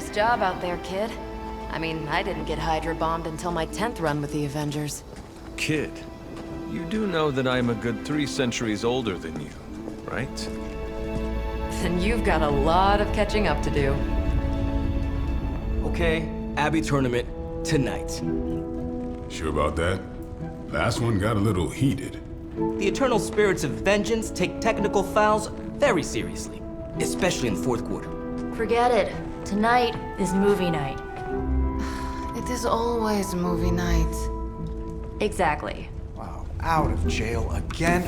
Nice job out there, kid. I mean, I didn't get Hydra bombed until my 10th run with the Avengers. Kid, you do know that I'm a good 3 centuries older than you, right? Then you've got a lot of catching up to do. Okay, Abbey tournament tonight. Sure about that? Last one got a little heated. The eternal spirits of vengeance take technical fouls very seriously, especially in the fourth quarter. Forget it. Tonight is movie night. It is always movie night. Exactly. Wow, out of jail again?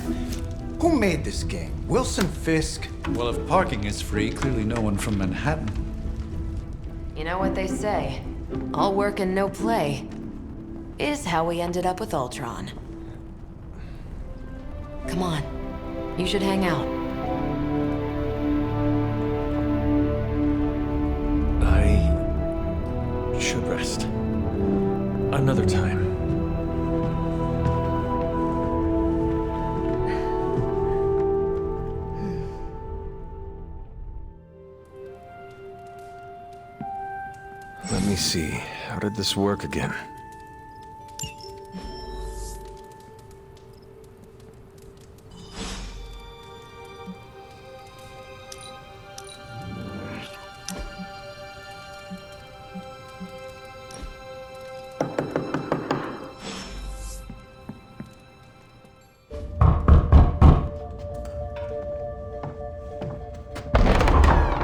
Who made this game? Wilson Fisk? Well, if parking is free, clearly no one from Manhattan. You know what they say? All work and no play is how we ended up with Ultron. Come on, you should hang out. I should rest. Another time. Let me see. How did this work again?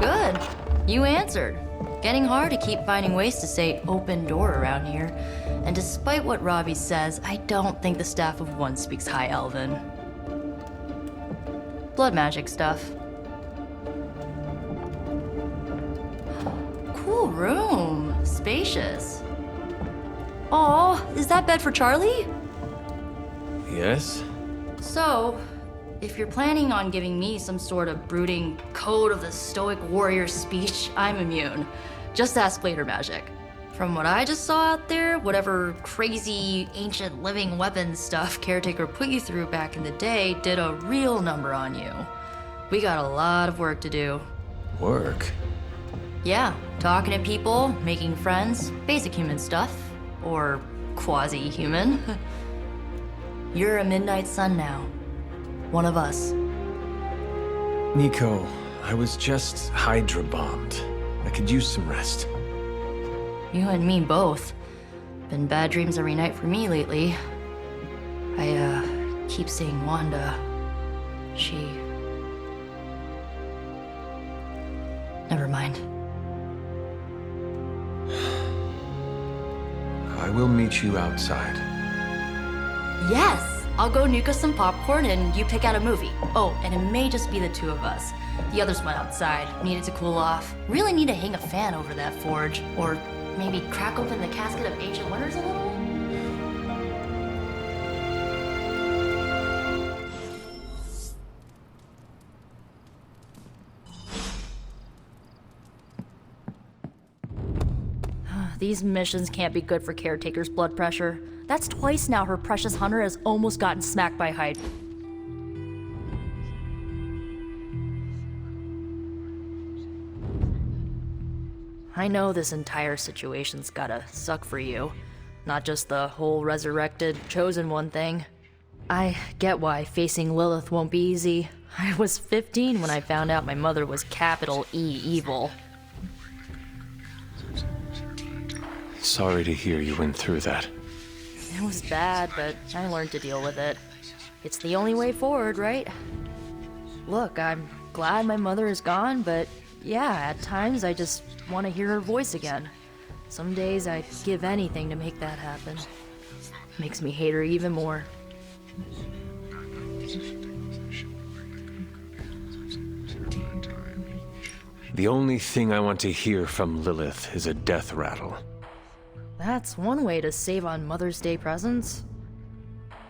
Good. You answered. Getting hard to keep finding ways to say open door around here. And despite what Robbie says, I don't think the staff of One speaks High Elven. Blood magic stuff. Cool room. Spacious. Aw, is that bed for Charlie? Yes? So, if you're planning on giving me some sort of brooding code of the stoic warrior speech, I'm immune. Just ask later, Magic. From what I just saw out there, whatever crazy ancient living weapons stuff Caretaker put you through back in the day did a real number on you. We got a lot of work to do. Work? Yeah, talking to people, making friends, basic human stuff. Or quasi-human. You're a Midnight Sun now. One of us. Nico, I was just Hydra bombed. I could use some rest. You and me both. Been bad dreams every night for me lately. I, keep seeing Wanda. She... Never mind. I will meet you outside. Yes! I'll go nuke us some popcorn and you pick out a movie. Oh, and it may just be the two of us. The others went outside, needed to cool off. Really need to hang a fan over that forge. Or maybe crack open the casket of ancient wonders a little? These missions can't be good for Caretaker's blood pressure. That's twice now her precious hunter has almost gotten smacked by Hydra. I know this entire situation's gotta suck for you. Not just the whole resurrected, chosen one thing. I get why facing Lilith won't be easy. I was 15 when I found out my mother was capital E evil. Sorry to hear you went through that. It was bad, but I learned to deal with it. It's the only way forward, right? Look, I'm glad my mother is gone, but yeah, at times I just want to hear her voice again. Some days I'd give anything to make that happen. Makes me hate her even more. The only thing I want to hear from Lilith is a death rattle. That's one way to save on Mother's Day presents.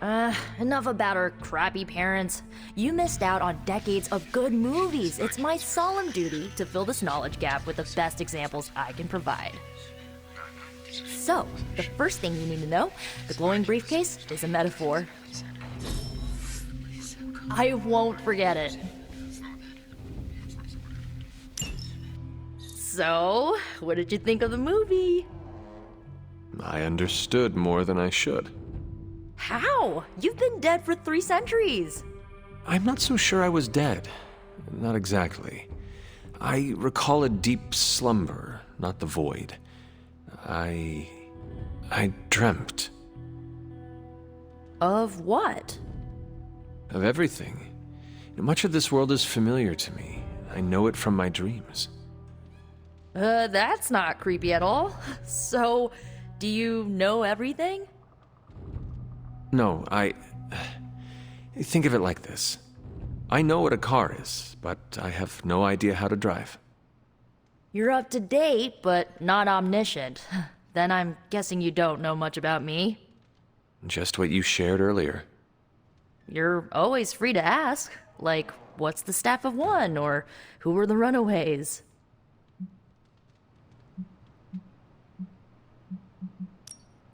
Enough about her crappy parents. You missed out on decades of good movies. It's my solemn duty to fill this knowledge gap with the best examples I can provide. So, the first thing you need to know, the glowing briefcase is a metaphor. I won't forget it. So, what did you think of the movie? I understood more than I should. How? You've been dead for 3 centuries. I'm not so sure I was dead. Not exactly. I recall a deep slumber, not the void. I dreamt. Of what? Of everything. Much of this world is familiar to me. I know it from my dreams. That's not creepy at all. So, do you know everything? No, think of it like this. I know what a car is, but I have no idea how to drive. You're up to date, but not omniscient. Then I'm guessing you don't know much about me. Just what you shared earlier. You're always free to ask. Like, what's the staff of one? Or who were the runaways?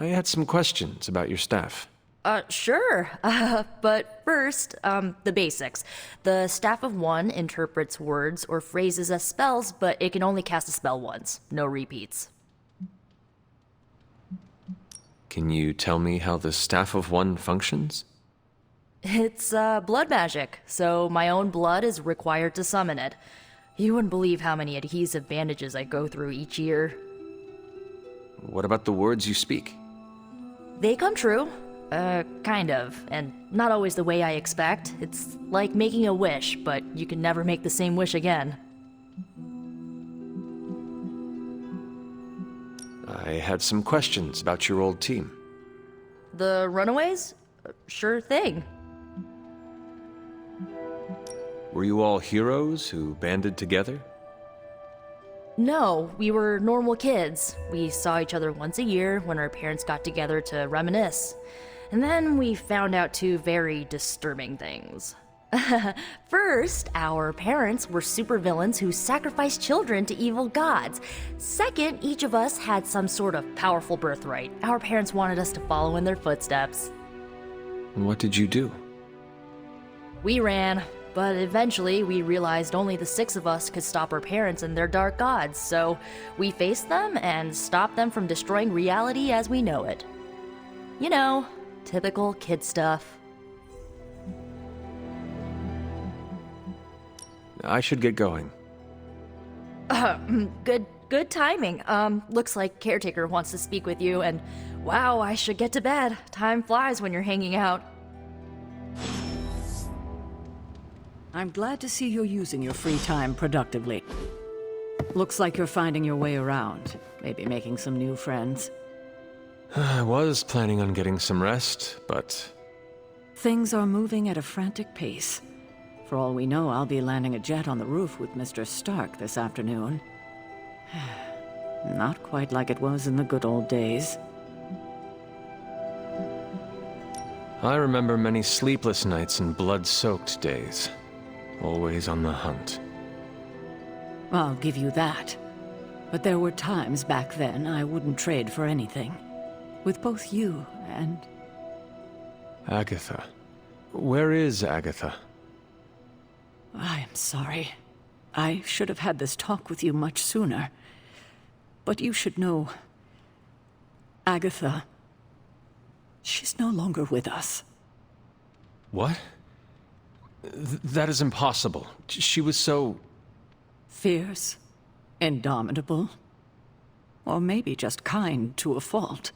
I had some questions about your staff. Sure. But first, the basics. The staff of one interprets words or phrases as spells, but it can only cast a spell once. No repeats. Can you tell me how the staff of one functions? It's, blood magic, so my own blood is required to summon it. You wouldn't believe how many adhesive bandages I go through each year. What about the words you speak? They come true. Kind of, and not always the way I expect. It's like making a wish, but you can never make the same wish again. I had some questions about your old team. The runaways? Sure thing. Were you all heroes who banded together? No, we were normal kids. We saw each other once a year when our parents got together to reminisce. And then we found out 2 very disturbing things. First, our parents were supervillains who sacrificed children to evil gods. Second, each of us had some sort of powerful birthright. Our parents wanted us to follow in their footsteps. What did you do? We ran, but eventually we realized only the 6 of us could stop our parents and their dark gods, so we faced them and stopped them from destroying reality as we know it. You know, typical kid stuff. I should get going. Good timing. Looks like caretaker wants to speak with you, and wow, I should get to bed. Time flies when you're hanging out. I'm glad to see you're using your free time productively. Looks like you're finding your way around, maybe making some new friends. I was planning on getting some rest, but... Things are moving at a frantic pace. For all we know, I'll be landing a jet on the roof with Mr. Stark this afternoon. Not quite like it was in the good old days. I remember many sleepless nights and blood-soaked days. Always on the hunt. I'll give you that. But there were times back then I wouldn't trade for anything. With both you and... Agatha. Where is Agatha? I'm sorry. I should have had this talk with you much sooner. But you should know... Agatha... She's no longer with us. What? That is impossible. She was so... Fierce, indomitable, or maybe just kind to a fault.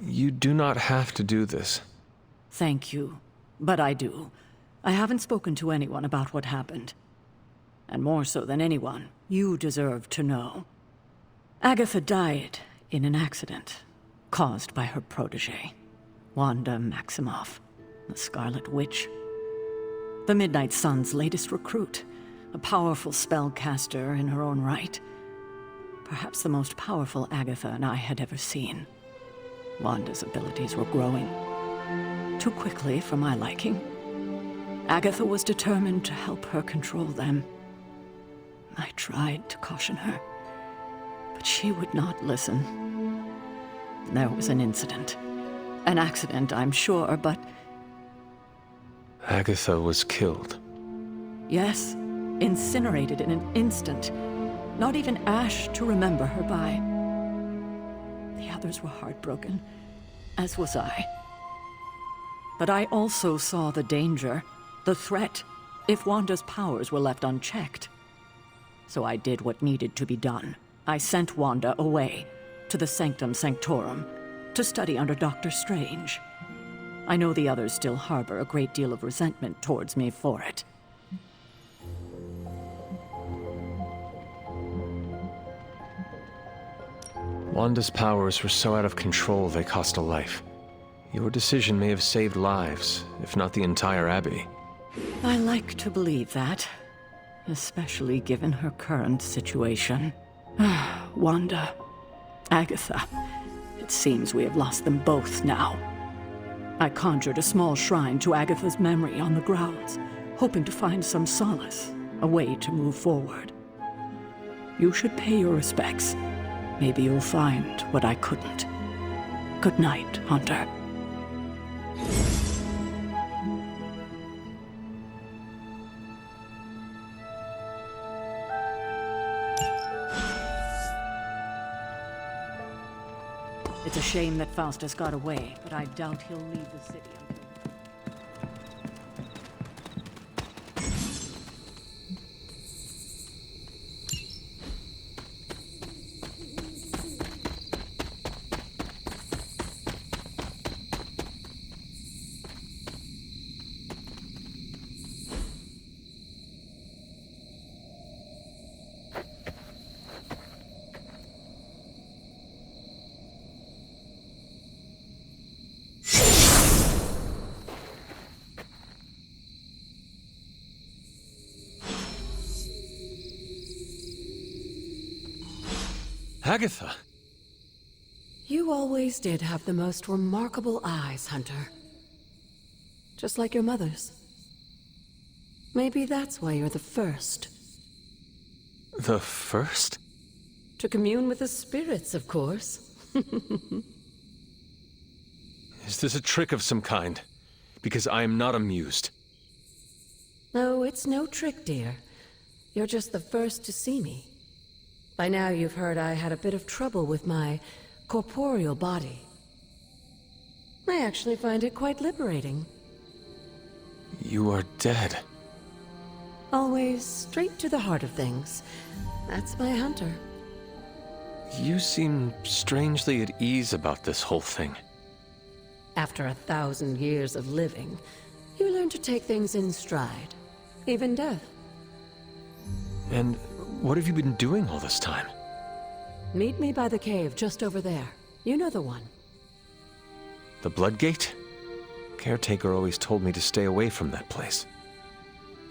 You do not have to do this. Thank you, but I do. I haven't spoken to anyone about what happened. And more so than anyone, you deserve to know. Agatha died in an accident caused by her protege, Wanda Maximoff, the Scarlet Witch. The Midnight Sun's latest recruit, a powerful spellcaster in her own right. Perhaps the most powerful Agatha and I had ever seen. Wanda's abilities were growing. Too quickly for my liking. Agatha was determined to help her control them. I tried to caution her, but she would not listen. There was an incident. An accident, I'm sure, but... Agatha was killed. Yes, incinerated in an instant. Not even ash to remember her by. The others were heartbroken, as was I. But I also saw the danger, the threat, if Wanda's powers were left unchecked. So I did what needed to be done. I sent Wanda away, to the Sanctum Sanctorum, to study under Doctor Strange. I know the others still harbor a great deal of resentment towards me for it. Wanda's powers were so out of control they cost a life. Your decision may have saved lives, if not the entire Abbey. I like to believe that, especially given her current situation. Wanda, Agatha, it seems we have lost them both now. I conjured a small shrine to Agatha's memory on the grounds, hoping to find some solace, a way to move forward. You should pay your respects. Maybe you'll find what I couldn't. Good night, Hunter. It's a shame that Faustus got away, but I doubt he'll leave the city until... Agatha! You always did have the most remarkable eyes, Hunter. Just like your mother's. Maybe that's why you're the first. The first? To commune with the spirits, of course. Is this a trick of some kind? Because I am not amused. No, it's no trick, dear. You're just the first to see me. By now you've heard I had a bit of trouble with my corporeal body. I actually find it quite liberating. You are dead. Always straight to the heart of things. That's my Hunter. You seem strangely at ease about this whole thing. After 1,000 years of living, you learn to take things in stride. Even death. And what have you been doing all this time? Meet me by the cave just over there. You know the one. The Bloodgate? Caretaker always told me to stay away from that place.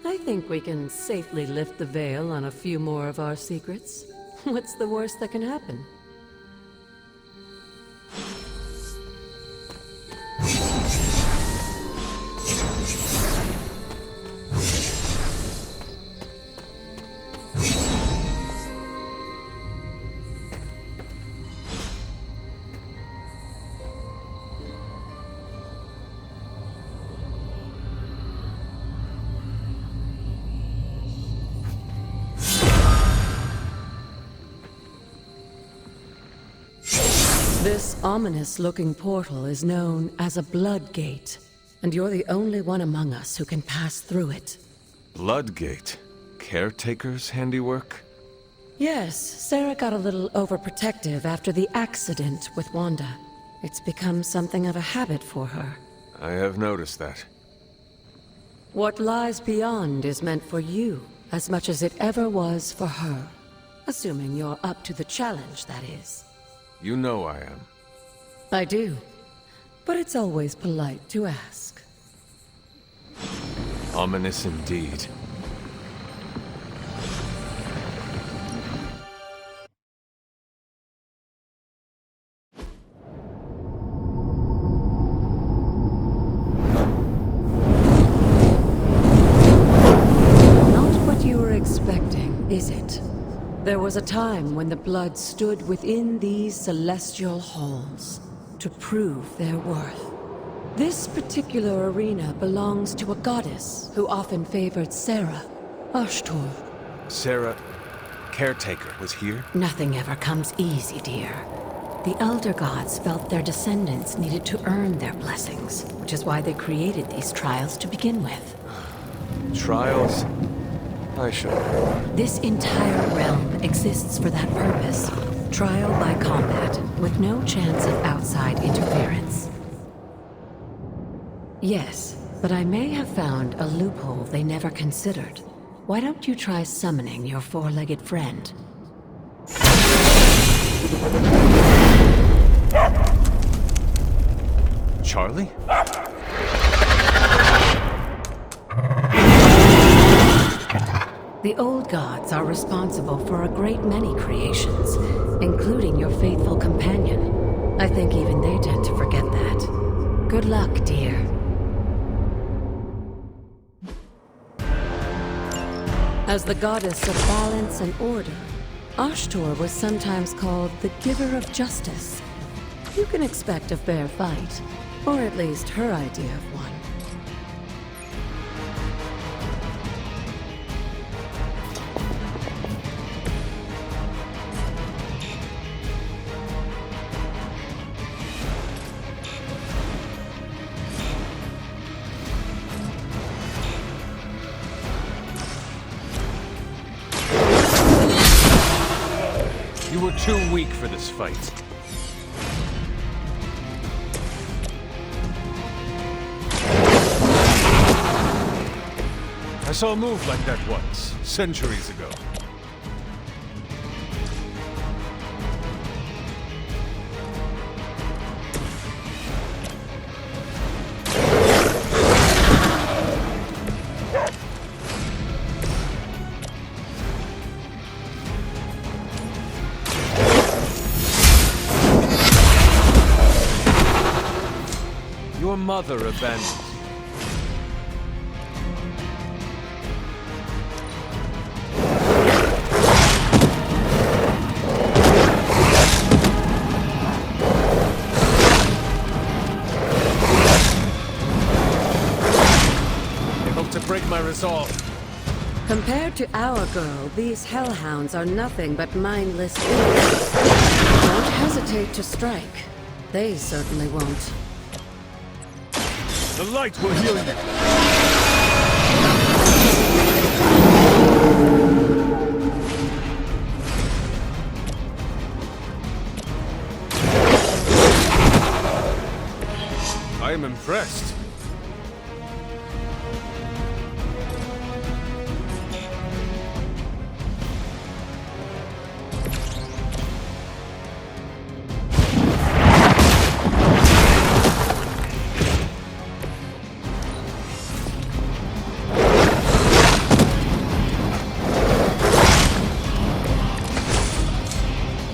I think we can safely lift the veil on a few more of our secrets. What's the worst that can happen? This ominous-looking portal is known as a Bloodgate, and you're the only one among us who can pass through it. Bloodgate? Caretaker's handiwork? Yes, Sarah got a little overprotective after the accident with Wanda. It's become something of a habit for her. I have noticed that. What lies beyond is meant for you, as much as it ever was for her. Assuming you're up to the challenge, that is. You know I am. I do. But it's always polite to ask. Ominous indeed. Not what you were expecting, is it? There was a time when the blood stood within these celestial halls to prove their worth. This particular arena belongs to a goddess who often favored Sarah. Ashtor. Sarah, caretaker, was here? Nothing ever comes easy, dear. The Elder Gods felt their descendants needed to earn their blessings, which is why they created these trials to begin with. Trials? I should. This entire realm exists for that purpose. Trial by combat, with no chance of outside interference. Yes, but I may have found a loophole they never considered. Why don't you try summoning your four-legged friend? Charlie? The old gods are responsible for a great many creations, including your faithful companion. I think even they tend to forget that. Good luck, dear. As the goddess of balance and order, Ashtor was sometimes called the giver of justice. You can expect a fair fight, or at least her idea of one. You were too weak for this fight. I saw a move like that once, centuries ago. Your mother abandoned you. They hope to break my resolve. Compared to our girl, these hellhounds are nothing but mindless fools. Don't hesitate to strike. They certainly won't. The light will heal you. I am impressed.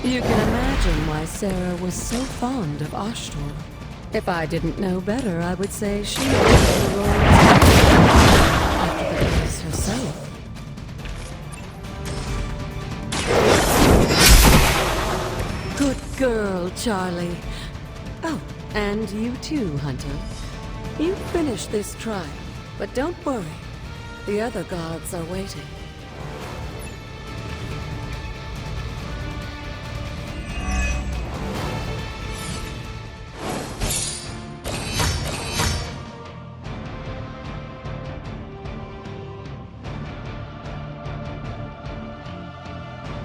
You can imagine why Sarah was so fond of Ashtor. If I didn't know better, I would say she was the royal after the goddess herself. Good girl, Charlie. Oh, and you too, Hunter. You finished this trial, but don't worry. The other gods are waiting.